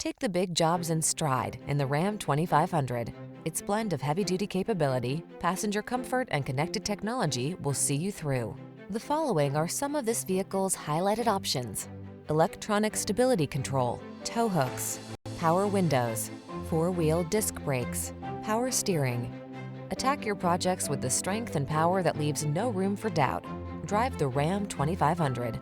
Take the big jobs in stride in the Ram 2500. Its blend of heavy-duty capability, passenger comfort, and connected technology will see you through. The following are some of this vehicle's highlighted options: electronic stability control, tow hooks, power windows, four-wheel disc brakes, power steering. Attack your projects with the strength and power that leaves no room for doubt. Drive the Ram 2500.